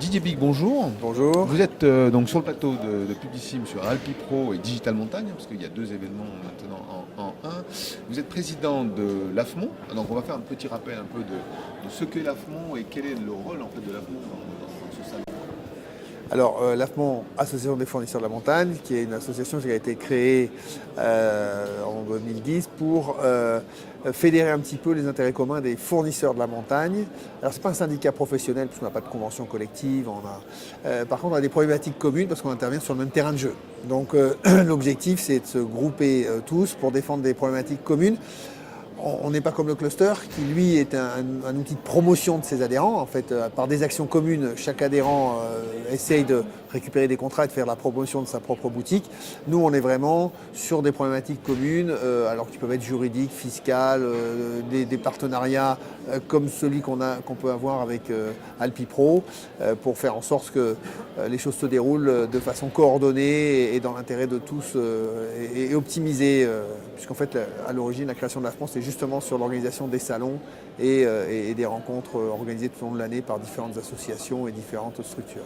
Didier Big, bonjour. Bonjour. Vous êtes donc sur le plateau de Publicime sur Alpi Pro et Digital Montagne, parce qu'il y a deux événements maintenant en un. Vous êtes président de l'AFMON, donc on va faire un petit rappel un peu de ce qu'est l'AFMON et quel est le rôle en fait de l'AFMON dans ce salon. Alors, l'AFMON, Association des fournisseurs de la montagne, qui est une association qui a été créée en 2010 pour fédérer un petit peu les intérêts communs des fournisseurs de la montagne. Alors, ce n'est pas un syndicat professionnel, puisqu'on n'a pas de convention collective. Par contre, on a des problématiques communes, parce qu'on intervient sur le même terrain de jeu. Donc, l'objectif, c'est de se grouper tous pour défendre des problématiques communes. On n'est pas comme le cluster qui, lui, est un outil de promotion de ses adhérents. En fait, par des actions communes, chaque adhérent essaye de récupérer des contrats et de faire la promotion de sa propre boutique. Nous, on est vraiment sur des problématiques communes, alors qui peuvent être juridiques, fiscales, des partenariats comme celui qu'on peut avoir avec Alpi Pro, pour faire en sorte que les choses se déroulent de façon coordonnée et dans l'intérêt de tous et optimisée, puisqu'en fait, à l'origine, la création de la France, c'est justement sur l'organisation des salons et des rencontres organisées tout au long de l'année par différentes associations et différentes structures.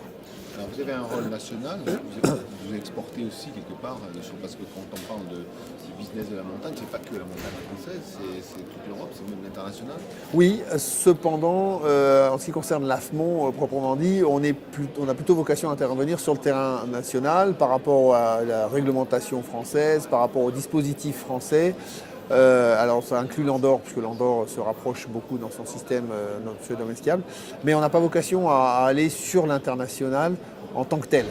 Alors vous avez un rôle national, vous exportez aussi quelque part, parce que quand on parle du business de la montagne, c'est pas que la montagne française, c'est toute l'Europe, c'est même l'international. Oui, cependant, en ce qui concerne l'AFMON proprement dit, on a plutôt vocation à intervenir sur le terrain national par rapport à la réglementation française, par rapport au dispositif français. Alors ça inclut l'Andorre, puisque l'Andorre se rapproche beaucoup dans son système domesticable, mais on n'a pas vocation à aller sur l'international en tant que tel.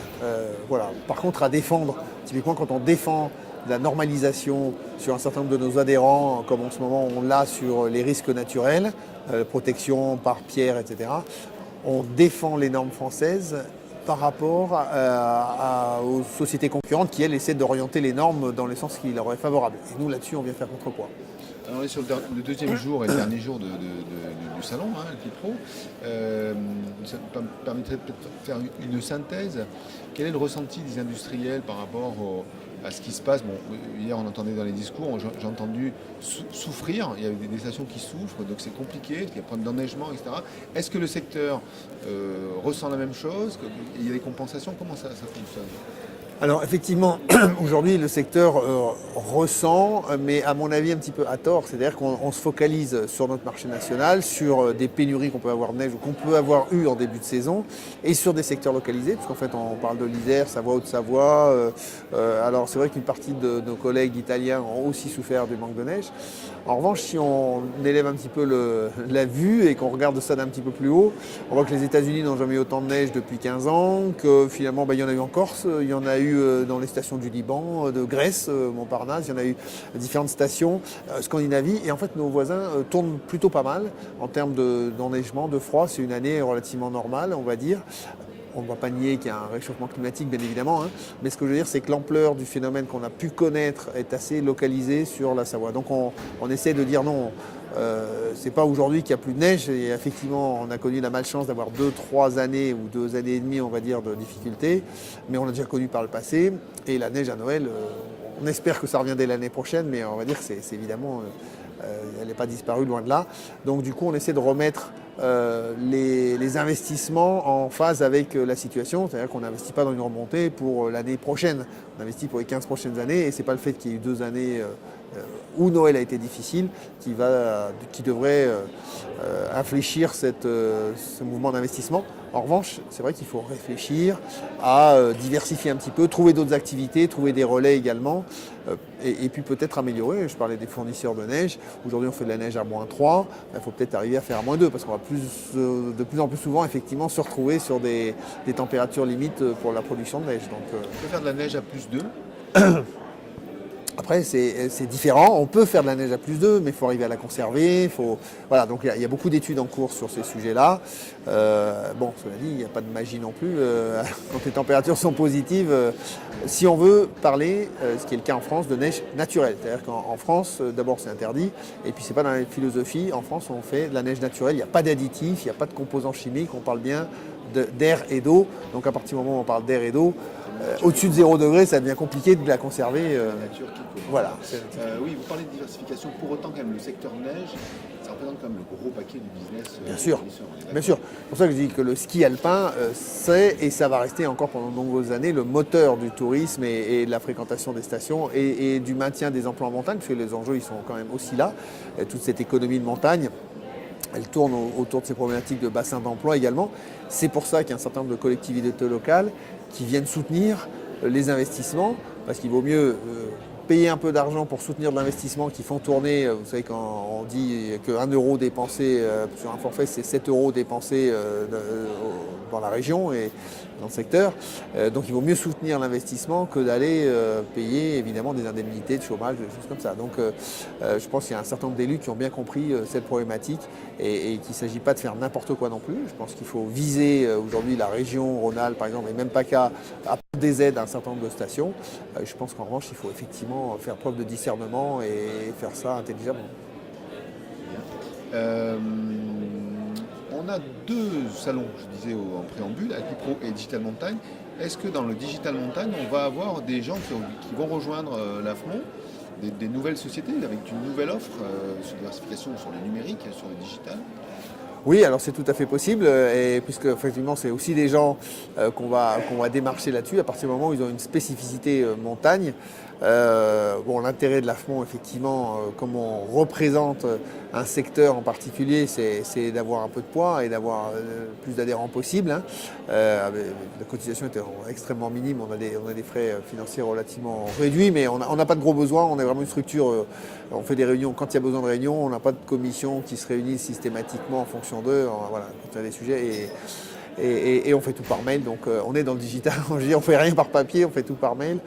Voilà. Par contre, à défendre, typiquement quand on défend la normalisation sur un certain nombre de nos adhérents, comme en ce moment on l'a sur les risques naturels, protection par pierre, etc., on défend les normes françaises par rapport aux sociétés concurrentes qui, elles, essaient d'orienter les normes dans le sens qui leur est favorable. Et nous, là-dessus, on vient faire contrepoids. Alors, on est sur le deuxième jour et le dernier jour du salon, Alpi Pro. Ça me permettrait peut-être de faire une synthèse. Quel est le ressenti des industriels par rapport à ce qui se passe? Bon, hier, on entendait dans les discours, j'ai entendu souffrir. Il y a des stations qui souffrent, donc c'est compliqué, il y a des problèmes d'enneigement, etc. Est-ce que le secteur ressent la même chose? Il y a des compensations? Comment ça fonctionne? Alors effectivement, aujourd'hui le secteur ressent, mais à mon avis un petit peu à tort, c'est-à-dire qu'on se focalise sur notre marché national, sur des pénuries qu'on peut avoir de neige ou qu'on peut avoir eu en début de saison, et sur des secteurs localisés, puisqu'en fait on parle de l'Isère, Savoie, Haute-Savoie. Alors c'est vrai qu'une partie de nos collègues italiens ont aussi souffert du manque de neige. En revanche, si on élève un petit peu la vue et qu'on regarde ça d'un petit peu plus haut, on voit que les États-Unis n'ont jamais eu autant de neige depuis 15 ans, que finalement il y en a eu en Corse, il y en a eu dans les stations du Liban, de Grèce, Montparnasse, il y en a eu différentes stations, Scandinavie, et en fait nos voisins tournent plutôt pas mal en termes d'enneigement, de froid. C'est une année relativement normale, on va dire. On ne va pas nier qu'il y a un réchauffement climatique, bien évidemment, mais ce que je veux dire, c'est que l'ampleur du phénomène qu'on a pu connaître est assez localisée sur la Savoie. Donc on essaie de dire non, c'est pas aujourd'hui qu'il n'y a plus de neige, et effectivement on a connu la malchance d'avoir 2-3 années ou 2 années et demie, on va dire, de difficultés, mais on l'a déjà connu par le passé, et la neige à Noël, on espère que ça revient dès l'année prochaine, mais on va dire que c'est évidemment, elle n'est pas disparue, loin de là. Donc du coup on essaie de remettre les investissements en phase avec la situation, c'est-à-dire qu'on n'investit pas dans une remontée pour l'année prochaine, on investit pour les 15 prochaines années, et c'est pas le fait qu'il y ait eu 2 années où Noël a été difficile qui devrait infléchir ce mouvement d'investissement. En revanche, c'est vrai qu'il faut réfléchir à diversifier un petit peu, trouver d'autres activités, trouver des relais également, et puis peut-être améliorer. Je parlais des fournisseurs de neige. Aujourd'hui, on fait de la neige à -3. Il faut peut-être arriver à faire à -2, parce qu'on va de plus en plus souvent effectivement se retrouver sur des températures limites pour la production de neige. Donc, On peut faire de la neige à +2. Après, c'est différent. On peut faire de la neige à +2, mais il faut arriver à la conserver. Voilà, donc il y a beaucoup d'études en cours sur ces sujets-là. Bon, cela dit, il n'y a pas de magie non plus. Quand les températures sont positives, si on veut parler, ce qui est le cas en France, de neige naturelle. C'est-à-dire qu'en France, d'abord c'est interdit, et puis c'est pas dans la philosophie. En France, on fait de la neige naturelle. Il n'y a pas d'additifs, il n'y a pas de composants chimiques. On parle bien d'air et d'eau. Donc à partir du moment où on parle d'air et d'eau, au-dessus de 0 degré, ça devient compliqué de la conserver. La nature qui coule. Voilà. Oui, vous parlez de diversification. Pour autant, quand même, le secteur neige, ça représente quand même le gros paquet du business. Bien sûr, des fournisseurs, on est d'accord. bien sûr. C'est pour ça que je dis que le ski alpin, c'est, et ça va rester encore pendant de nombreuses années, le moteur du tourisme et de la fréquentation des stations et du maintien des emplois en montagne, parce que les enjeux, ils sont quand même aussi là. Et toute cette économie de montagne, elle tourne autour de ces problématiques de bassin d'emploi également. C'est pour ça qu'il y a un certain nombre de collectivités locales qui viennent soutenir les investissements, parce qu'il vaut mieux payer un peu d'argent pour soutenir de l'investissement qui font tourner. Vous savez, quand on dit qu'un euro dépensé sur un forfait, c'est 7 euros dépensés dans la région et dans le secteur. Donc il vaut mieux soutenir l'investissement que d'aller payer évidemment des indemnités de chômage, des choses comme ça. Donc je pense qu'il y a un certain nombre d'élus qui ont bien compris cette problématique et qu'il ne s'agit pas de faire n'importe quoi non plus. Je pense qu'il faut viser aujourd'hui la région Rhône-Alpes par exemple, et même PACA, à des aides à un certain nombre de stations. Je pense qu'en revanche, il faut effectivement faire preuve de discernement et faire ça intelligemment. On a deux salons, je disais en préambule, Aquipro et Digital Montagne. Est-ce que dans le Digital Montagne, on va avoir des gens qui vont rejoindre l'AFMON, des nouvelles sociétés avec une nouvelle offre sur diversification sur le numérique, sur le digital? Oui, alors c'est tout à fait possible, et puisque effectivement c'est aussi des gens qu'on va démarcher là-dessus à partir du moment où ils ont une spécificité montagne. Bon, l'intérêt de l'AFMON, effectivement, comme on représente un secteur en particulier, c'est d'avoir un peu de poids et d'avoir le plus d'adhérents possible. Hein. La cotisation était extrêmement minime, on a des frais financiers relativement réduits, mais on n'a pas de gros besoins, on est vraiment une structure, on fait des réunions quand il y a besoin de réunions, on n'a pas de commission qui se réunit systématiquement en fonction d'eux, voilà, quand il y a des sujets. Et on fait tout par mail, donc on est dans le digital, on ne fait rien par papier, on fait tout par mail.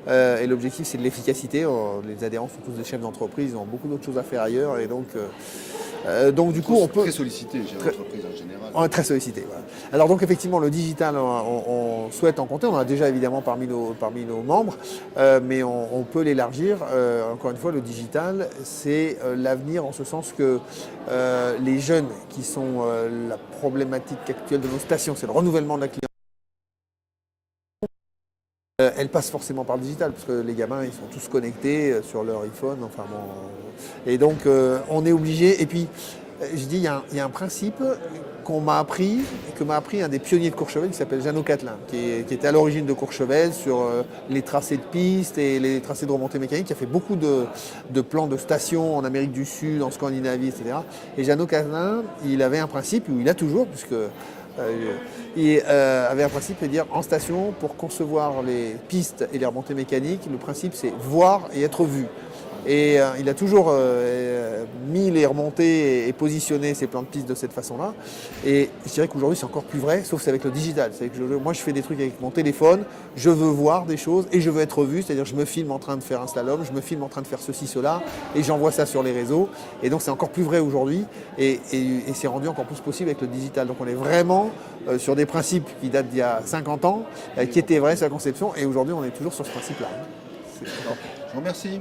Et l'objectif c'est de l'efficacité, les adhérents sont tous des chefs d'entreprise, ils ont beaucoup d'autres choses à faire ailleurs, et donc du coup on peut... Très sollicité, j'ai l'entreprise en général. On est très sollicité, voilà. Alors donc effectivement le digital, on souhaite en compter, on en a déjà évidemment parmi nos membres, mais on peut l'élargir. Encore une fois, le digital, c'est l'avenir en ce sens que les jeunes qui sont la problématique actuelle de nos stations, c'est le renouvellement de la clientèle. Elle passe forcément par le digital, parce que les gamins, ils sont tous connectés sur leur iPhone, enfin bon. Et donc, on est obligé. Et puis, je dis, il y a un principe qu'on m'a appris, que m'a appris un des pionniers de Courchevel, qui s'appelle Jeannot Catelin, qui était à l'origine de Courchevel sur les tracés de pistes et les tracés de remontée mécanique, qui a fait beaucoup de plans de stations en Amérique du Sud, en Scandinavie, etc. Et Jeannot Catelin, il avait un principe, ou il a toujours, puisque... il avait un principe de dire en station, pour concevoir les pistes et les remontées mécaniques, le principe c'est voir et être vu. Et il a toujours mis les remontées et positionné ses plans de piste de cette façon-là. Et je dirais qu'aujourd'hui c'est encore plus vrai, sauf c'est avec le digital. C'est que moi je fais des trucs avec mon téléphone, je veux voir des choses et je veux être vu, c'est-à-dire je me filme en train de faire un slalom, je me filme en train de faire ceci, cela, et j'envoie ça sur les réseaux. Et donc c'est encore plus vrai aujourd'hui et c'est rendu encore plus possible avec le digital. Donc on est vraiment sur des principes qui datent d'il y a 50 ans, qui étaient vrais sur la conception, et aujourd'hui on est toujours sur ce principe-là. Je vous remercie.